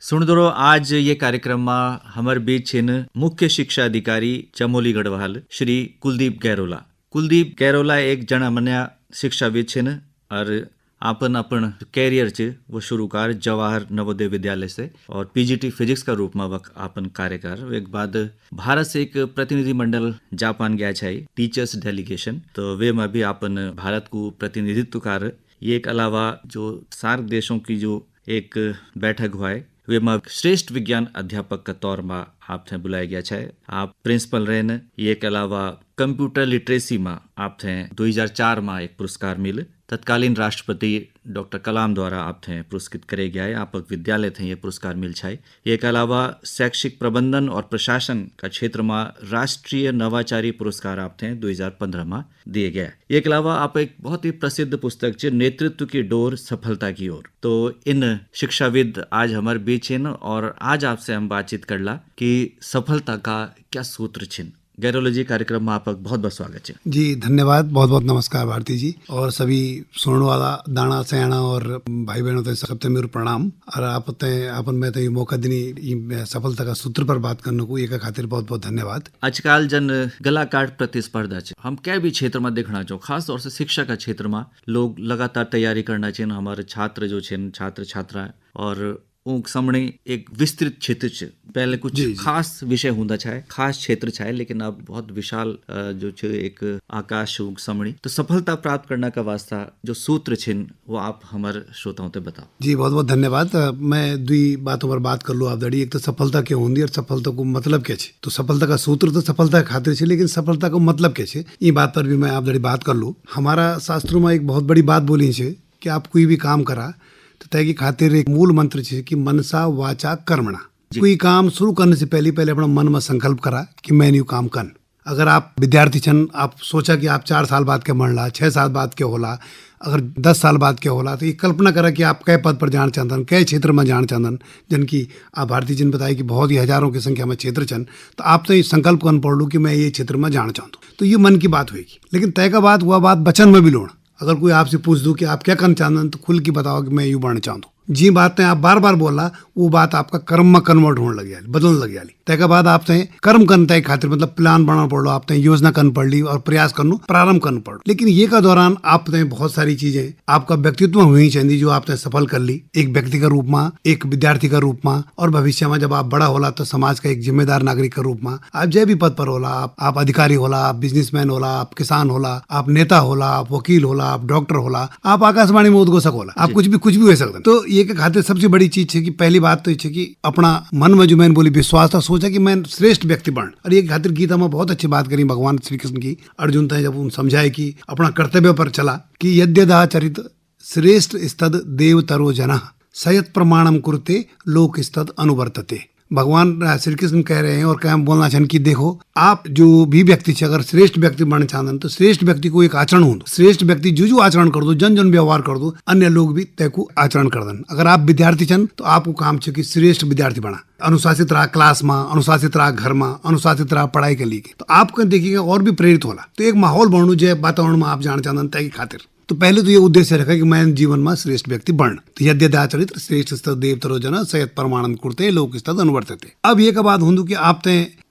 सुन दो आज ये कार्यक्रम में हमारे बीच छिन मुख्य शिक्षा अधिकारी चमोली गढ़वाल श्री कुलदीप गैरोला। कुलदीप गैरोला एक जनमन्या शिक्षाविद छिन और अपन अपन कैरियर च वो शुरू कर जवाहर नवोदय विद्यालय से और पीजीटी फिजिक्स का रूप में वक अपन कार्य कर। एक बाद भारत से एक प्रतिनिधि मंडल जापान गया है टीचर्स डेलीगेशन, तो वे में भी अपन भारत को प्रतिनिधित्व कर। ये एक अलावा जो सार्क देशों की जो एक बैठक हुआ है वे में श्रेष्ठ विज्ञान अध्यापक का तौर में आपने बुलाया गया है। आप प्रिंसिपल रहे न। ये के अलावा कंप्यूटर लिटरेसी में आपने 2004 में एक पुरस्कार मिले। तत्कालीन राष्ट्रपति डॉक्टर कलाम द्वारा आपने पुरस्कृत करे गया है। आप विद्यालय थे ये पुरस्कार मिल छाए। ये के अलावा शैक्षिक प्रबंधन और प्रशासन का क्षेत्र में राष्ट्रीय नवाचारी पुरस्कार आपने 2015 में दिए गया है। ये के अलावा आप एक बहुत ही प्रसिद्ध पुस्तक च नेतृत्व की डोर सफलता की ओर। तो इन शिक्षाविद आज हमारे बीच हैं और आज आपसे हम बातचीत करला कि सफलता का क्या सूत्र छिन। गैरोला जी कार्यक्रम में आपका बहुत बहुत स्वागत है जी। धन्यवाद, बहुत बहुत नमस्कार भारती जी और सभी सुनने वाला दाना सयाना और भाई बहनों ते सबते मेरे प्रणाम। और आपन में तो मौका दिनी सफलता का सूत्र पर बात करने को एक खातिर बहुत बहुत धन्यवाद। आजकल जन गला काट प्रतिस्पर्धा है, हम क्या भी क्षेत्र में देखना चाहो, खास तौर से शिक्षा का क्षेत्र में लोग लगातार तैयारी करना चाहिए। हमारे छात्र जो छात्र छात्रा और ऊक सामने एक विस्तृत क्षेत्र छ। पहले कुछ खास विषय होता है, खास क्षेत्र है, लेकिन अब बहुत विशाल जो छ एक आकाश ऊक सामने। तो सफलता प्राप्त करने का वास्ता जो सूत्र छिन वो आप हमारे श्रोताओं ते बताओ। जी बहुत बहुत धन्यवाद। मैं दुई बातों पर बात कर लूँ आप दड़ी। एक तो सफलता क्या होती और सफलता को मतलब क्या है। तो सफलता का सूत्र तो सफलता खातिर है, लेकिन सफलता को मतलब क्या है ये बात पर भी मैं आप दड़ी बात कर लूँ। हमारा शास्त्रों में एक बहुत बड़ी बात बोली है कि आप कोई भी काम करा तो तय की खातिर एक मूल मंत्र है कि मनसा वाचा कर्मणा। कोई काम शुरू करने से पहले अपना मन में संकल्प करा कि मैं न्यू काम कर। अगर आप विद्यार्थी छन, आप सोचा कि आप 4 साल बाद क्या बढ़ला, 6 साल बाद क्या होला, अगर 10 साल बाद क्या होला, तो ये कल्पना करा कि आप कै पद पर जाना चाहतन, कै क्षेत्र में जाना चाहतन। जिनकी आप भारतीय जन बताया कि बहुत ही हजारों की संख्या में क्षेत्र छन, तो आप तो ये संकल्प करना पड़ लू कि मैं ये क्षेत्र में जाना चाहता हूँ। तो ये मन की बात होगी, लेकिन तय का बात हुआ बात वचन में भी लोड़। अगर कोई आपसे पूछ दूं कि आप क्या करना चाहते हैं तो खुल के बताओ कि मैं यूँ बढ़ना चाहता हूँ। जी बात ने आप बार बार बोला वो बात आपका कर्म में कन्वर्ट होने लग गया, बदलने लग गया। तय बाद आपसे कर्म करने खातिर मतलब प्लान बनाना पड़ लो, आप योजना करनी पड़ ली और प्रयास करना प्रारंभ करना पड़। लेकिन ये का दौरान आपने बहुत सारी चीजें आपका व्यक्तित्व हुई चाहिए जो आपने सफल कर ली, एक व्यक्ति का रूप में, एक विद्यार्थी का रूप में, और भविष्य में जब आप बड़ा होला तो समाज का एक जिम्मेदार नागरिक का रूप में। आप जय भी पद पर होला, आप अधिकारी होला, आप बिजनेसमैन होला, आप किसान होला, आप नेता होला, आप वकील होला, आप डॉक्टर होला, आप आकाशवाणी में उद्घोषक होला, आप कुछ भी हो सकते। तो ये के खातिर सबसे बड़ी चीज है कि पहली बात तो ये कि अपना मन में जो मैंने बोली विश्वास था, सोचा कि मैं श्रेष्ठ व्यक्ति बन। और ये खातिर गीता में बहुत अच्छी बात करी भगवान श्री कृष्ण की। अर्जुन था जब उन समझाए कि अपना कर्तव्य पर चला कि यद्यदाचरित श्रेष्ठ स्तद देवतरो जना सयत प्रमाणम कुरुते लोक स्तद अनुवर्तते। भगवान श्री कृष्ण कह रहे हैं और क्या बोलना चाहें कि देखो आप जो भी व्यक्ति अगर श्रेष्ठ व्यक्ति बनना चाहते तो श्रेष्ठ व्यक्ति को एक आचरण हो। श्रेष्ठ व्यक्ति जो आचरण कर दो, जन जन व्यवहार कर दो, अन्य लोग भी तय को आचरण कर दें। अगर आप विद्यार्थी छन तो आपको काम है कि श्रेष्ठ विद्यार्थी बना, अनुशासित रहा क्लास में, अनुशासित रहा घर में, अनुशासित रहा पढ़ाई के लिए। तो आपको देखिएगा और भी प्रेरित होला। तो एक माहौल बनू जो वातावरण में आप जाना चाहते तय की खातिर। तो पहले तो ये उद्देश्य रखा कि मैं जीवन में श्रेष्ठ व्यक्ति बन। तो यद्यदाचरित श्रेष्ठ स्तद देवतरो जना सयत प्रमाणम कुरुते लोक स्तद अनुवर्तते। अब ये का बात होंदू कि आप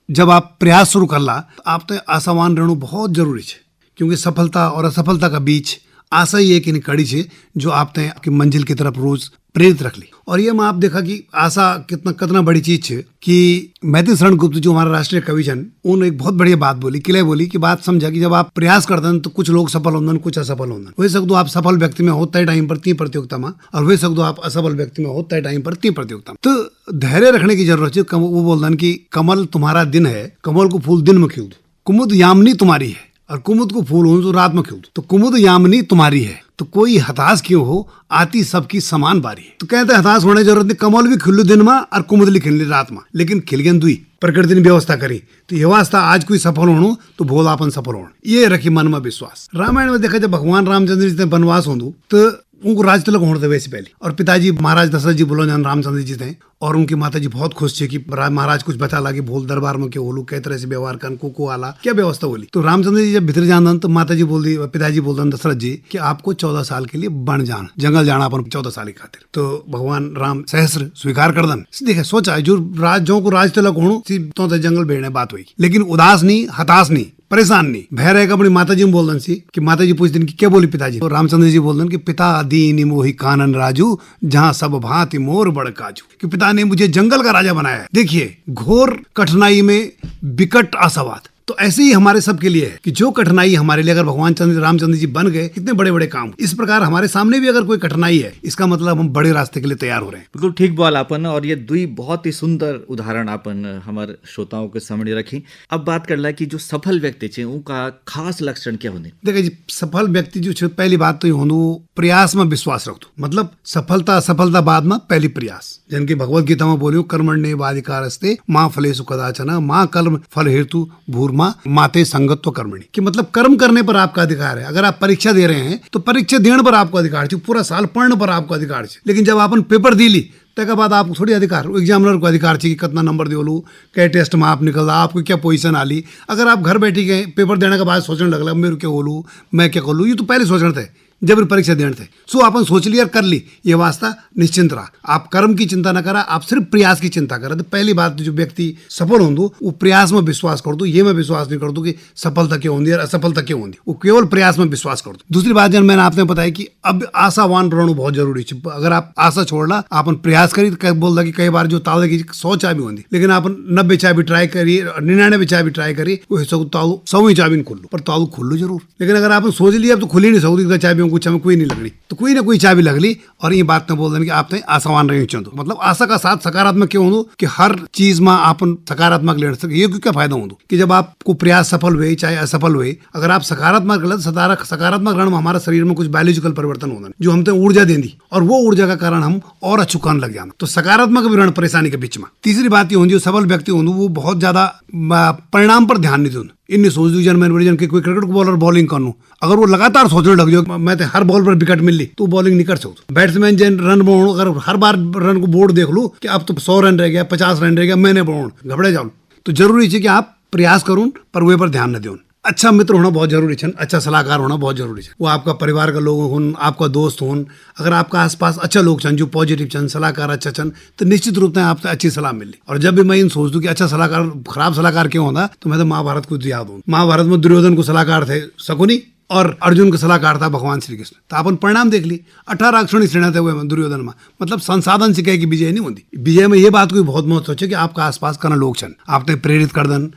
जब आप प्रयास शुरू कर ला तो आप आशावान रहना बहुत जरूरी है, क्योंकि सफलता और असफलता का बीच आशा ही एक कड़ी है जो आपकी मंजिल की तरफ रोज प्रेरित रख ली। और ये मैं आप देखा कि आशा कितना बड़ी चीज है कि मैथिली शरण गुप्त जो हमारा राष्ट्रीय कवि छन उन्होंने एक बहुत बढ़िया बात बोली, किले बोली कि बात समझा कि जब आप प्रयास करते हैं तो कुछ लोग सफल होंगे, कुछ असफल होंगे। वही सकते आप सफल व्यक्ति में होता है टाइम पर 3 प्रतियोगिता में, और वही सकते आप असफल व्यक्ति में होता है टाइम पर 3 प्रतियोगिता में। तो धैर्य रखने की जरूरत है। वो बोलते कि कमल तुम्हारा दिन है, कमल को फूल दिन में खिल दो। कुमुद यामिनी तुम्हारी है और कुमुद को फूल हो तो रात में खिल दो। तो कुमुद यामिनी तुम्हारी है तो कोई हताश क्यों हो, आती सबकी समान बारी है। तो कहते हैं हताश होने की जरूरत नहीं, कमल भी खिल्लू दिन में और कुमुदली खिल्ली रात में, लेकिन खिल गए दुई प्रकृति ने व्यवस्था करी। तो ये वास्ता आज कोई सफल होनो तो भोलापन सफल होना, ये रखी मन में विश्वास। रामायण में देखा जब भगवान रामचंद्र जी ने वनवास होंदू तो उनको राज तिलक होने थे वैसे पहले। और पिताजी महाराज दशरथ जी बोलो जान रामचंद्र जी थे, और उनकी माता जी बहुत खुश थी कि महाराज कुछ बता लागे बोल दरबार में क्यों बोलू, कै तरह से व्यवहार कर को आला क्या व्यवस्था बोली। तो रामचंद्र जी जब भीतर जान तो माता जी बोल दी, पिताजी बोल दन दशरथ जी कि आपको 14 साल के लिए बन जाना, जंगल जाना अपन 14 साल की खातिर। तो भगवान राम सहस्र स्वीकार कर दन। देखे सोचा जो राजों को राज तिलक होणु तो जंगल भेड़ने बात हुई, लेकिन उदास नहीं, हताश नहीं, परेशान नहीं, भय रहेगा। अपनी माता जी बोल दन सी कि माता जी पूछते कि क्या बोली पिताजी, तो रामचंद्र जी बोल दन कि पिता दीन मोहि कानन राजू, जहाँ सब भांति मोर बड़ काजू, कि पिता ने मुझे जंगल का राजा बनाया है। देखिए घोर कठिनाई में विकट आशावाद, तो ऐसे ही हमारे सबके लिए है कि जो कठिनाई हमारे लिए अगर भगवान रामचंद्र जी बन गए, कितने बड़े बड़े काम। इस प्रकार हमारे सामने भी अगर कोई कठिनाई है, इसका मतलब हम बड़े रास्ते के लिए तैयार हो रहे हैं। बिल्कुल ठीक बोल आपन, और ये दुई बहुत ही सुंदर उदाहरण आपन हमारे श्रोताओं के सामने रखी। अब बात कर ला कि जो सफल व्यक्ति छे उनका खास लक्षण क्या होने। देखिए जी, सफल व्यक्ति जो छे पहली बात तो ये होंदो प्रयास में विश्वास रखतो, मतलब सफलता असफलता बाद में पहली प्रयास। जिनकी भगवत गीता में बोलियो कर्मण्येवाधिकारस्ते मां फलेषु कदाचन मां कर्म फल हेतु भूर्मा माते संगत्व कर्मणि, कि मतलब कर्म करने पर आपका अधिकार है। अगर आप परीक्षा दे रहे हैं तो परीक्षा देने पर आपको अधिकार है, पूरा साल पढ़ने पर आपको अधिकार है। लेकिन जब आपन पेपर दी ली तक बाद आपको थोड़ी अधिकार, एग्जामिनर को अधिकार चाहिए कि कितना नंबर दियोलू, क्या टेस्ट में आप निकल रहा, आपको क्या पोजीशन आली। अगर आप घर बैठी गए पेपर देने के बाद सोचने लगला मेरे क्या बोलूँ, मैं क्या कर लूँ, ये तो पहले सोचना था जब परीक्षा देने थे। सो आपन सोच लिया कर ली, ये वास्ता निश्चिंत रहा। आप कर्म की चिंता न करा, आप सिर्फ प्रयास की चिंता करा। तो पहली बात जो व्यक्ति सफल होंदो वो प्रयास में विश्वास कर दो। ये मैं विश्वास नहीं कर दो कि सफलता क्यों होंगी और असफलता क्यों होंगी, वो केवल प्रयास में विश्वास कर दो। दूसरी बात जब मैंने आपने बताया कि अब आशावान रहना बहुत जरूरी है। अगर आप आशा छोड़ना, आपन प्रयास करी तो बोल रहा कि कई बार जो ताले की 100 चाबी होंगी, लेकिन आपन 90 चाबी ट्राई करिए, 99 चाबी ट्राई करी, वो तालू 100 चाबी नहीं खुल्लू, पर तालू खुल्लू जरूर। लेकिन अगर आपने सोच लिया अब तो खुली नहीं सकती चाबी, कुछ हमें कोई नहीं लगनी, तो कोई ना कोई चाबी लगली। और ये बात न बोल दें कि आप आशावान रहे चाहते, मतलब आशा का साथ सकारात्मक क्यों हो कि हर चीज में आप सकारात्मक ले सके। ये क्या फायदा हो कि जब आपको प्रयास सफल हुए चाहे असफल हुए, अगर आप सकारात्मक गलत सकारात्मक रण में हमारे शरीर में कुछ बायोलॉजिकल परिवर्तन होना जो हमसे ऊर्जा देंगी, और वो ऊर्जा का कारण हम और अच्छु काम लग जाना। तो सकारात्मक ऋण परेशानी के बीच में। तीसरी बात ये होंगी, सफल व्यक्ति होंगे वो बहुत ज्यादा परिणाम पर ध्यान नहीं देते। इन सोच दू जन मैंने जन के कोई क्रिकेट बॉलर बॉलिंग करनू, अगर वो लगातार सोचने लग जाओ मैं तो हर बॉल पर विकेट मिल ली, तो बॉलिंग नहीं कर सकता। बैट्समैन जन रन बनाओ, अगर हर बार रन को बोर्ड देख लूँ कि अब तो 100 रन रह गया, 50 रन रह गया, मैंने बनाओ घबड़े जाओ। तो जरूरी है कि आप प्रयास करूँ पर वे पर ध्यान न दें। अच्छा मित्र होना बहुत जरूरी है, अच्छा सलाहकार होना बहुत जरूरी है। वो आपका परिवार का लोग हो, आपका दोस्त हो, अगर आपका आसपास अच्छा लोग छन जो पॉजिटिव छन, सलाहकार अच्छा छन, तो निश्चित रूप से आपसे अच्छी सलाह मिली। और जब भी मैं इन सोच दूं कि अच्छा सलाहकार खराब सलाहकार क्यों होता, तो मैं तो महाभारत को याद हूँ। महाभारत में दुर्योधन को सलाहकार थे शकुनी, और अर्जुन का सलाहकार था भगवान श्री कृष्ण। तो अपन परिणाम देख ली, 18 अक्षणी सेना थे हुए दुर्योधन में, मतलब संसाधन से कहे कि विजय नहीं होती। विजय में ये बात कोई बहुत महत्व है कि आपका आसपास का लोग छन, आपने प्रेरित कर दन।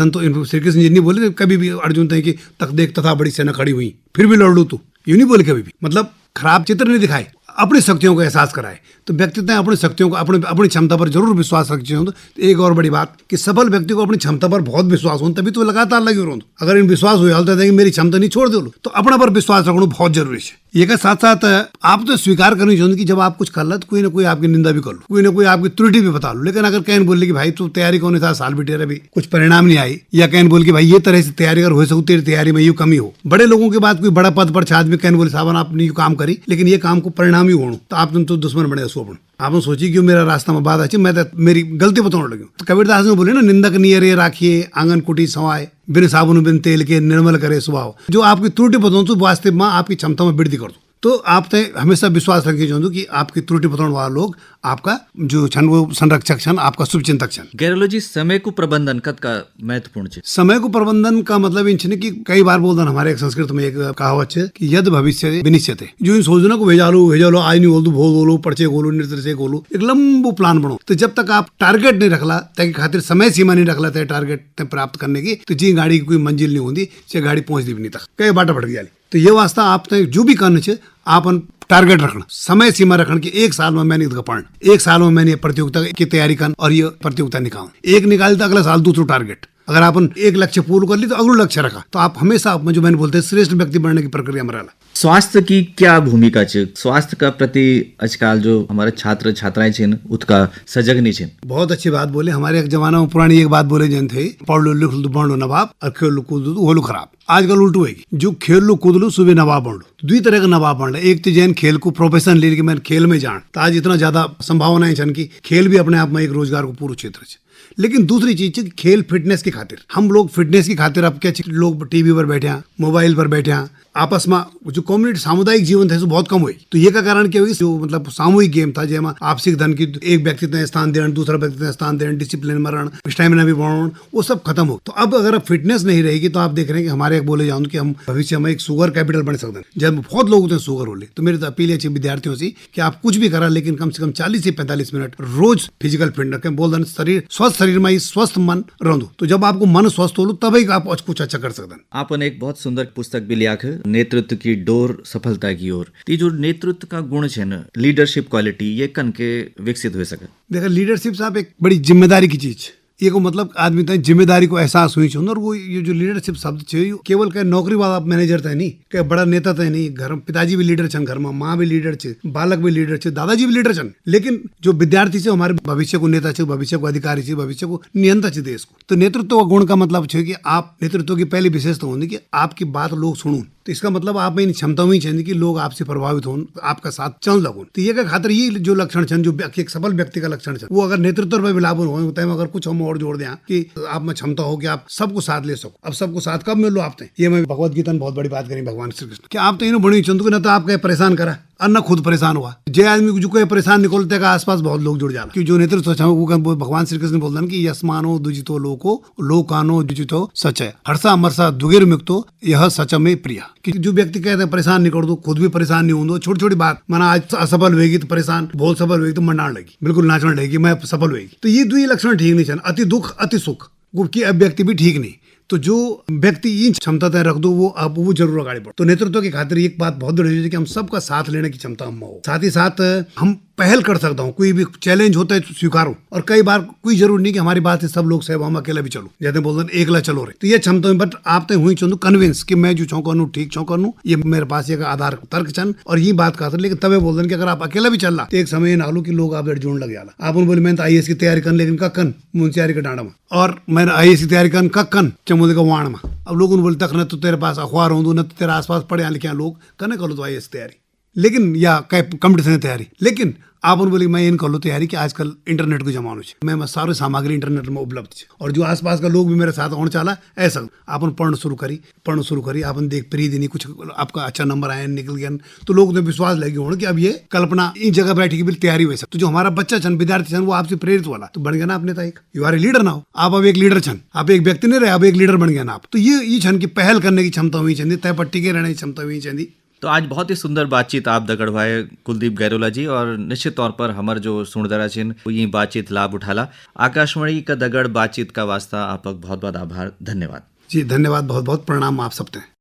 तो श्री कृष्ण जी नहीं बोले कभी भी अर्जुन थे कि तक देख तथा बड़ी सेना खड़ी हुई फिर भी लड़ लू, तू यूं नहीं बोले कभी भी, मतलब खराब चित्र नहीं दिखाए, अपनी शक्तियों को एहसास कराए। तो व्यक्तित्व अपनी शक्तियों को अपनी क्षमता पर जरूर विश्वास रखते हो। तो एक और बड़ी बात कि सफल व्यक्ति को अपनी क्षमता पर बहुत विश्वास हो, तभी तो लगातार लगे रहो। अगर इन विश्वास हो हालत है कि मेरी क्षमता नहीं छोड़ दो, तो अपना पर विश्वास रखना बहुत जरूरी है। ये का साथ साथ आप तो स्वीकार करनी चाहिए कि जब आप कुछ कर लो तो कोई ना कोई आपकी निंदा भी कर लो, कोई ना कोई आपकी त्रुटि भी बता लो। लेकिन अगर कहन बोले कि भाई तू तैयारी कौन था, साल भी टेरा भी कुछ परिणाम नहीं आई, या कहन बोल कि भाई ये तरह से तैयारी अगर हो सकू तेरी तैयारी में यूँ कमी हो। बड़े लोगों के बाद कोई बड़ा पद पर आदमी कहन बोले साहब आपने यू काम करी लेकिन ये काम को परिणाम ही होना, तो आप तो दुश्मन बने सो अपन। आपने सोची कि मेरा रास्ता में बात अच्छी, मैं तो मेरी गलती बताने लगी। तो कबीरदास ने बोले ना, निंदक नियरे राखिए आंगन कुटी सवाए, बिन साबुन बिन तेल के निर्मल करे स्वभाव। जो आपकी त्रुटि बताऊँ तो वास्तव में आपकी क्षमता में वृद्धि कर दो। तो आप हमेशा विश्वास रखिए चाहूँ कि आपकी त्रुटि बताने वाले लोग आपका जो छन वो संरक्षक छन, आपका शुभचिंतक छन। गैरोला जी, समय को प्रबंधन कद का महत्वपूर्ण है। समय को प्रबंधन का मतलब इन छने कि कई बार बोलते हमारे एक संस्कृत में एक कहावत है कि यद भविष्य विनिश्चित है। जो इन सोचना को भेजालो आज नहीं बोल दू भोल बोलो पर्चे बोलो नृत्य से बोलो, एक लंबो प्लान बनो। तो जब तक आप टारगेट नहीं रखला ताकि खातिर समय सीमा नहीं रखला तय टारगेट प्राप्त करने की, तो जी गाड़ी की कोई मंजिल नहीं होती, चाहे गाड़ी पहुंचती भी नहीं तक, कई बाटा भटक जाली। तो ये वास्ता आपने जो भी करना चाहिए आपन टारगेट रखना, समय सीमा रखना कि 1 साल में मैंने पढ़ना, 1 साल में मैंने प्रतियोगिता की तैयारी करना और ये प्रतियोगिता निकालना। एक निकाली तो अगला साल दूसरा टारगेट, अगर अपन एक लक्ष्य पूर्ण कर ली तो अगला लक्ष्य रखा तो आप हमेशा जो मैंने बोलते हैं श्रेष्ठ व्यक्ति बनने की प्रक्रिया में रहला। स्वास्थ्य की क्या भूमिका छे? स्वास्थ्य का प्रति आजकल जो हमारे छात्र छात्राएं छिन उतका सजग नहीं छिन। बहुत अच्छी बात बोले। हमारे एक जमाना में पुरानी एक बात बोले जन थे, पढ़ लो लिख लो बन लो नवाब और खेल लो कूद लो हो लो खराब। आजकल उल्टू है, जो खेल लो कूद लो सुबह नवाब बन लो। दुई तरह का नवाब बन एक तो जैन खेल को प्रोफेशन ले मैं खेल में जान तो आज इतना ज्यादा संभावना है की खेल भी अपने आप में एक रोजगार को पूरा क्षेत्र है। लेकिन दूसरी चीज है खेल फिटनेस की खातिर। हम लोग फिटनेस की खातिर अब क्या लोग टीवी पर बैठे हैं, मोबाइल पर बैठे हैं, आपस में जो कम्युनिटी सामुदायिक जीवन था बहुत कम हुई। तो ये का कारण क्या हुई, जो मतलब सामूहिक गेम था जेमा आपसी धन की एक व्यक्ति ने स्थान देना, दूसरा व्यक्ति ने स्थान देना, डिसिप्लिन मरण, स्टेमिना भी बढ़ाना, वो सब खत्म हो। तो अब अगर फिटनेस नहीं रहेगी तो आप देख रहे हैं कि हमारे एक बोले जाऊँ कि हम भविष्य में एक शुगर कैपिटल बन सकते हैं। जब बहुत लोग होते हैं शुगर हो ले, तो मेरी तो अपील है विद्यार्थियों से कि आप कुछ भी करा लेकिन कम से कम 40 से 45 मिनट रोज फिजिकल फिटनेस रखें। बोल दें शरीर स्वस्थ, शरीर में स्वस्थ मन रहूं। तो जब आपको मन स्वस्थ हो तभी आप कुछ अच्छा कर सकते हैं। आपने एक बहुत सुंदर पुस्तक भी लिया है, नेतृत्व की डोर सफलता की ओर। तो जो नेतृत्व का गुण है ना, लीडरशिप क्वालिटी, ये कन के विकसित हो सके? देखा लीडरशिप साहब एक बड़ी जिम्मेदारी की चीज, ये को मतलब आदमी तक जिम्मेदारी को एहसास हुई चाहिए। और वो ये जो लीडरशिप शब्द है केवल क्या नौकरी वाला मैनेजर था नहीं, क्या बड़ा नेता था नहीं। घर पिताजी भी लीडर छन, घर में माँ भी लीडर छे, बालक भी लीडर छे, दादाजी भी लीडर छन। लेकिन जो विद्यार्थी से हमारे भविष्य को नेता छे, भविष्य को अधिकारी छे, भविष्य को नियंता छे देश को। तो नेतृत्व का गुण का मतलब है कि आप नेतृत्व की पहली विशेषता होनी कि आपकी बात लोग सुनूं। तो इसका मतलब आप में इन क्षमता हुई चाहिए कि लोग आपसे प्रभावित हों, आपका साथ चल लगो। तो ये का खातिर ये जो लक्षण छन, जो एक सफल व्यक्ति का लक्षण छन, वो अगर नेतृत्व पर लाभ होता है, अगर कुछ हम और जोड़ दें कि आप में क्षमता हो कि आप सबको साथ ले सको। अब सबको साथ कब मिल लो आप? ये मैं भगवत गीता में बहुत बड़ी बात करी भगवान श्री कृष्ण कि आप तो इन्हों बड़ी चंदू न तो आप कहीं परेशान करा और न खुद परेशान हुआ। जे आदमी जो कोई परेशान निकलते का आसपास बहुत लोग जुड़ जाला। कि जो नेतृत्व वो भगवान श्री कृष्ण बोलते हैं कि यस्मानो दुजितो लोको लोकानो दुजितो सचय हर्षा मरसा दुगेर मुक्तो यह सच में प्रिय। कि जो व्यक्ति कहते हैं परेशान नहीं कर दो, खुद भी परेशान नहीं हो, छोटी छोटी बात माना आज असफल होगी तो परेशान, बहुत सफल होगी तो मंडाण लगी, बिल्कुल नाचने लगी, मैं सफल होगी। तो ये दो लक्षण ठीक नहीं चल। अति दुख अति सुख की अभिव्यक्ति भी ठीक नहीं। तो जो व्यक्ति इन क्षमता तय रख दो वो जरूर आगे बढ़ो। तो नेतृत्व की खातिर एक बात बहुत जरूरी है कि हम सबका साथ लेने की क्षमता हम हो। साथ ही साथ हम पहल कर सकता हूँ, कोई भी चैलेंज होता है तो स्वीकारो। और कई बार कोई जरूर नहीं कि हमारी बात से सब लोग सहब, हम अकेला भी चलो, जैसे बोलते हैं एकला चलो रहे। तो ये क्षमता है, बट आप तो हुई चंदू कन्विंस कि मैं जो छौकनू ठीक छौकनू, ये मेरे पास एक आधार तर्क चन और ये बात कहते। लेकिन तबे बोलते हैं कि अगर आप अकेला भी चल रहा तो एक समय ना लो कि लोग आप जोड़ने लग जाला। आप बोले मैंने तो IAS की तैयारी कर, लेकिन कक्कन मुंशियारी का डांडा में, और मैंने IAS की तैयारी कर कक्कन चमोली का वाण में। अब लोगों ने बोले तक न तो तेरे पास अखबार हो, न तो तेरे आसपास पढ़े लिखे लोग कने करो तो IAS तैयारी, लेकिन या कंपटीशन तैयारी। लेकिन आप बोले मैं इन कर लो तैयारी कि आजकल इंटरनेट को जमानो है, मैं सारी सामग्री इंटरनेट में उपलब्ध है और जो आसपास का लोग भी मेरे साथ होने चाला ऐसा आपन पढ़ना शुरू करी आपन देख प्री दिन कुछ आपका अच्छा नंबर आया निकल गया तो लोग विश्वास लगे होने कि अब ये कल्पना इन जगह बैठी की भी तैयारी वैसा। तो जो हमारा बच्चा छन विद्यार्थी छन वो आपसे प्रेरित वाला तो बन गया ना अपने तारीख। यू आर ए लीडर ना हो, आप अब एक लीडर छन, आप एक व्यक्ति नहीं रहे, आप एक लीडर बन गया ना आप। तो ये छन की पहल करने की क्षमता हुई चाहिए, तय पट्टी के रहने की क्षमता हुई चाहिए। तो आज बहुत ही सुंदर बातचीत आप दगड़वाए कुलदीप गैरोला जी, और निश्चित तौर पर हमार जो सुनदरा छिन ये बातचीत लाभ उठाला। आकाशवाणी का दगड़ बातचीत का वास्ता आपका बहुत बहुत आभार, धन्यवाद जी। धन्यवाद, बहुत बहुत प्रणाम आप सबते।